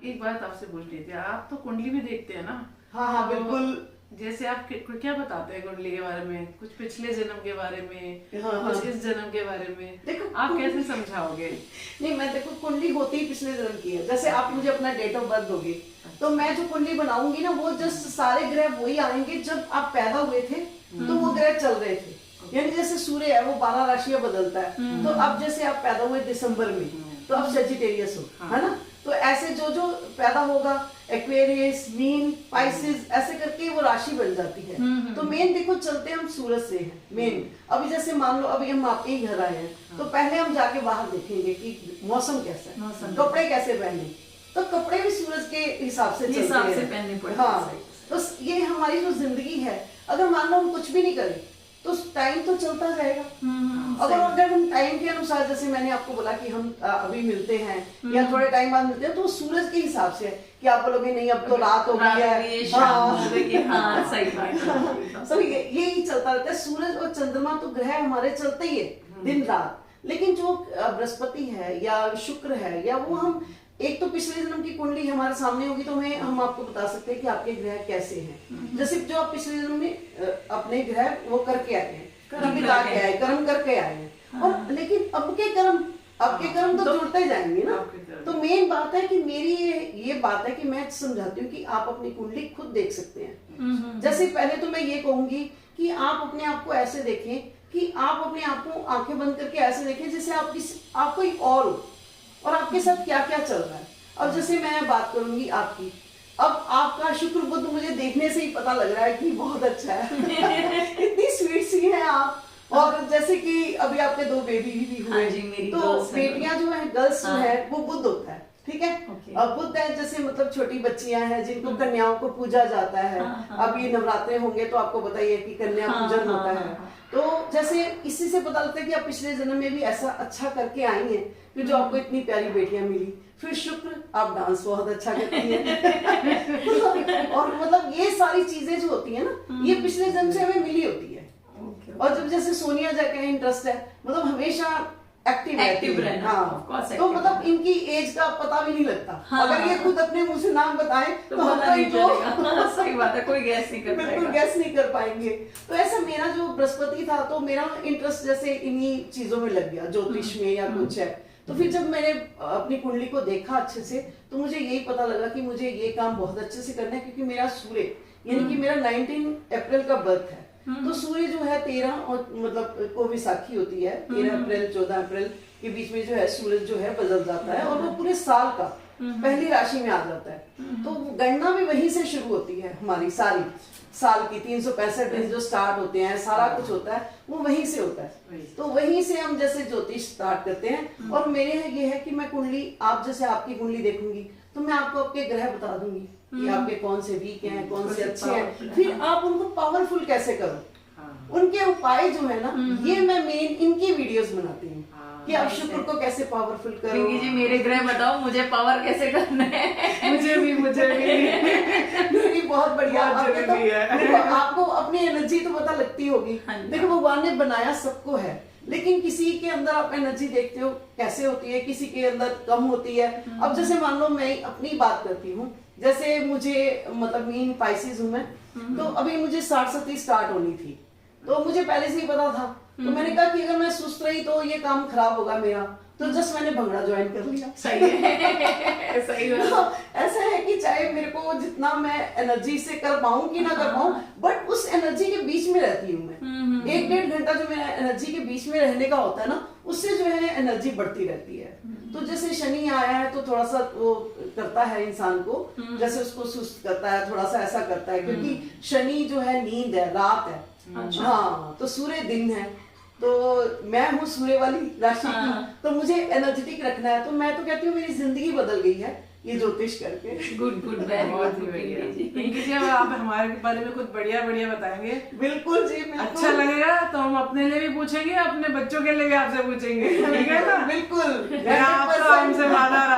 एक बात आपसे पूछनी थी, आप तो कुंडली भी देखते हैं ना? हाँ हाँ तो बिल्कुल। जैसे आप क्या बताते हैं कुंडली के बारे में? कुछ पिछले जन्म के बारे में, हाँ कुछ हाँ इस जन्म के बारे में, देखो आप कैसे समझाओगे? नहीं, मैं देखो कुंडली होती ही पिछले जन्म की है। जैसे आप मुझे अपना डेट ऑफ बर्थ दोगे तो मैं जो कुंडली बनाऊंगी ना, वो जस्ट सारे ग्रह वही आएंगे जब आप पैदा हुए थे तो वो ग्रह चल रहे थे। यानी जैसे सूर्य है वो 12 राशियां बदलता है, तो अब जैसे आप पैदा हुए दिसंबर में तो अब सेजिटेरियस हो, है ना? तो ऐसे जो जो पैदा होगा, एक्वेरियस, मीन, पाइसेस, ऐसे करके वो राशि बन जाती है। तो मेन देखो चलते हम सूरज से हैं मेन। अभी जैसे मान लो अभी हम आपके ही घर आए हैं, तो पहले हम जाके बाहर देखेंगे कि मौसम कैसा है, कपड़े कैसे पहने, तो कपड़े भी सूरज के हिसाब से चलते हैं। हाँ, तो ये हमारी जो जिंदगी है, अगर मान लो हम कुछ भी नहीं करें तो टाइम तो चलता जाएगा। अगर हम टाइम के अनुसार, जैसे मैंने आपको बोला कि हम अभी मिलते हैं या थोड़े टाइम बाद मिलते हैं, तो सूरज के हिसाब से है कि आप बोलोगे नहीं अब तो रात हो गई है। हाँ सही बात। तो यही चलता रहता है। सूरज और चंद्रमा तो ग्रह हमारे चलते ही है दिन रात, लेकिन जो बृहस्पति है या शुक्र है, या वो हम एक तो पिछले जन्म की कुंडली हमारे सामने होगी तो हम आपको बता सकते हैं कि आपके ग्रह कैसे हैं। जैसे जो आप पिछले जन्म में अपने ग्रह वो करके आए हैं, कर्म करके आए हैं, और लेकिन अब के कर्म तो जुड़ते जाएंगे ना। तो मेन बात है कि मेरी ये बात है कि मैं समझाती हूँ कि आप अपनी कुंडली खुद देख सकते हैं। जैसे पहले तो मैं ये कहूंगी कि आप अपने आप को ऐसे देखें कि आप अपने आप को आंखें बंद करके ऐसे देखें जैसे आप कोई और हो, और आपके साथ क्या क्या चल रहा है। अब जैसे मैं बात करूंगी आपकी, अब आपका शुक्र बुध मुझे देखने से ही पता लग रहा है कि बहुत अच्छा है। इतनी स्वीट सी है आप। और जैसे कि अभी आपके 2 बेबी भी हुए, तो बेटियां जो है, गर्ल्स जो है, वो बुध होता है, ठीक है। अब बुध है जैसे मतलब छोटी बच्चियां हैं जिनको कन्याओं को पूजा जाता है। अब ये नवरात्रे होंगे तो आपको बताइए कि कन्या पूजन होता है। तो जैसे इसी से पता लगता है कि आप पिछले जन्म में भी ऐसा अच्छा करके आई हैं कि जो आपको इतनी प्यारी बेटियां मिली। फिर शुक्र, आप डांस बहुत अच्छा करती हैं। और मतलब ये सारी चीजें जो होती है ना, ये पिछले जन्म से हमें मिली होती है। और जब जैसे सोनिया जैसे इंटरेस्ट है, मतलब हमेशा एक्टिव रहना। हाँ, तो मतलब इनकी एज का पता भी नहीं लगता। अगर ये खुद अपने मुंह से नाम बताएं तो हम तो सही बात है, कोई गैस नहीं कर पाएगा, बिल्कुल गैस नहीं कर पाएंगे। तो ऐसा मेरा जो बृहस्पति था, तो मेरा इंटरेस्ट जैसे इन्हीं चीजों में लग गया, ज्योतिष में या कुछ है। तो फिर जब मैंने अपनी कुंडली को देखा अच्छे से, तो मुझे यही पता लगा कि मुझे ये काम बहुत अच्छे से करना है, क्योंकि मेरा सूर्य यानी कि मेरा 19 अप्रैल का बर्थ है। तो सूर्य जो है 13 और मतलब को विसाखी होती है, 13 अप्रैल 14 अप्रैल के बीच में जो है सूरज जो है बदल जाता है, और वो पूरे साल का पहली राशि में आ जाता है। तो गणना भी वहीं से शुरू होती है हमारी, सारी साल की 365 दिन जो स्टार्ट होते हैं, सारा कुछ होता है वो वहीं से होता है। तो वहीं से हम जैसे ज्योतिष स्टार्ट करते हैं। और मेरे ये है कि मैं कुंडली, आप जैसे आपकी कुंडली देखूंगी तो मैं आपको आपके ग्रह बता दूंगी कि आपके कौन से वीक हैं, कौन से अच्छे हैं, फिर आप उनको पावरफुल कैसे करो। उनके उपाय जो है ना, ये मैं मेन इनकी वीडियोस बनाती हूँ कि आप शुक्र को कैसे पावरफुल करो। जी मेरे ग्रह बताओ, मुझे पावर कैसे करना है। मुझे भी नहीं, बहुत बढ़िया। आपको अपनी एनर्जी तो पता लगती होगी। देखो भगवान ने बनाया सबको है, लेकिन किसी के अंदर आप एनर्जी देखते हो कैसे होती है, किसी के अंदर कम होती है। अब जैसे मान लो मैं अपनी बात करती हूँ, जैसे मुझे मतलब मीन पाइसेस हूँ मैं, तो अभी मुझे 60 स्टार्ट होनी थी, तो मुझे पहले से ही पता था। तो मैंने कहा कि अगर मैं सुस्त रही तो ये काम खराब होगा मेरा, तो जस्ट मैंने भंगड़ा ज्वाइन कर लिया। सही है। सही है। तो ऐसा है कि चाहे मेरे को जितना मैं एनर्जी से कर पाऊं कि ना कर पाऊं, बट उस एनर्जी के बीच में रहती हूँ मैं। 1-1.5 घंटा जो मेरा एनर्जी के बीच में रहने का होता है ना, उससे जो है एनर्जी बढ़ती रहती है। तो जैसे शनि आया है तो थोड़ा सा वो करता है इंसान को, जैसे उसको सुस्त करता है, थोड़ा सा ऐसा करता है, क्योंकि शनि जो है नींद है, रात है। हाँ, तो सूर्य दिन है। तो मैं हूँ सूर्य वाली राशि की, तो मुझे एनर्जेटिक रखना है। तो मैं तो कहती हूँ मेरी जिंदगी बदल गई है ये ज्योतिष करके। गुड बहुत बढ़िया। अब आप हमारे बारे में कुछ बढ़िया बताएंगे। बिल्कुल जी, बिल्कुल। अच्छा लगेगा तो हम अपने लिए भी पूछेंगे, अपने बच्चों के लिए भी आपसे पूछेंगे, ठीक है ना? बिल्कुल। आपका हमसे वादा रहा।